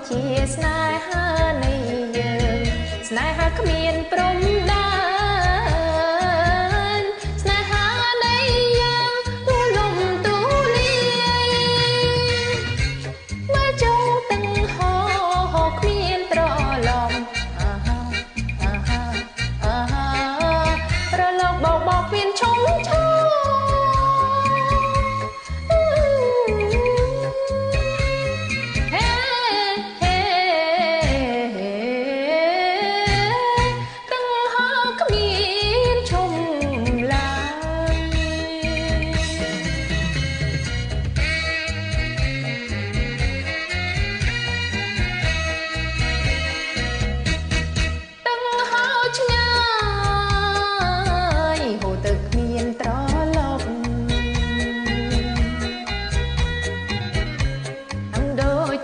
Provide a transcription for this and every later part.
ជាស្នេហានៃយើងស្នេហាគ្មានព្រំដែនស្នេហានៃយើងទូលំទូលាយមកចង់ទាំងហោគ្មានត្រឡប់រលកបោកមានឈំឈោ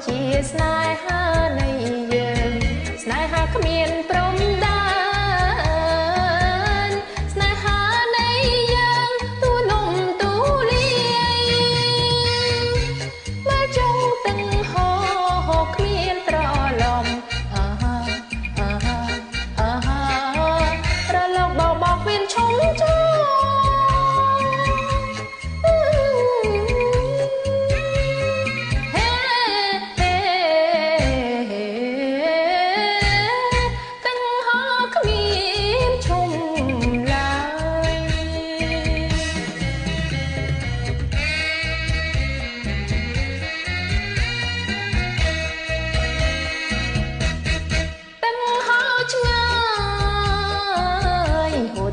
ជាស្នេហានៃយើងស្នេហាគ្មានព្រំដែនស្នេហានៃយើងទូលំទូលាយមកចង់ទាំងហោគ្មានត្រឡប់រលកបោកមានឈំឈោ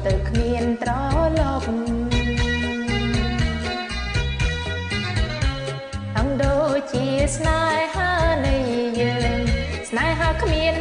ទៅគ្មានត្រឡប់អង្គដូចជាស្នេហានៃយើងស្នេហាគ្មាន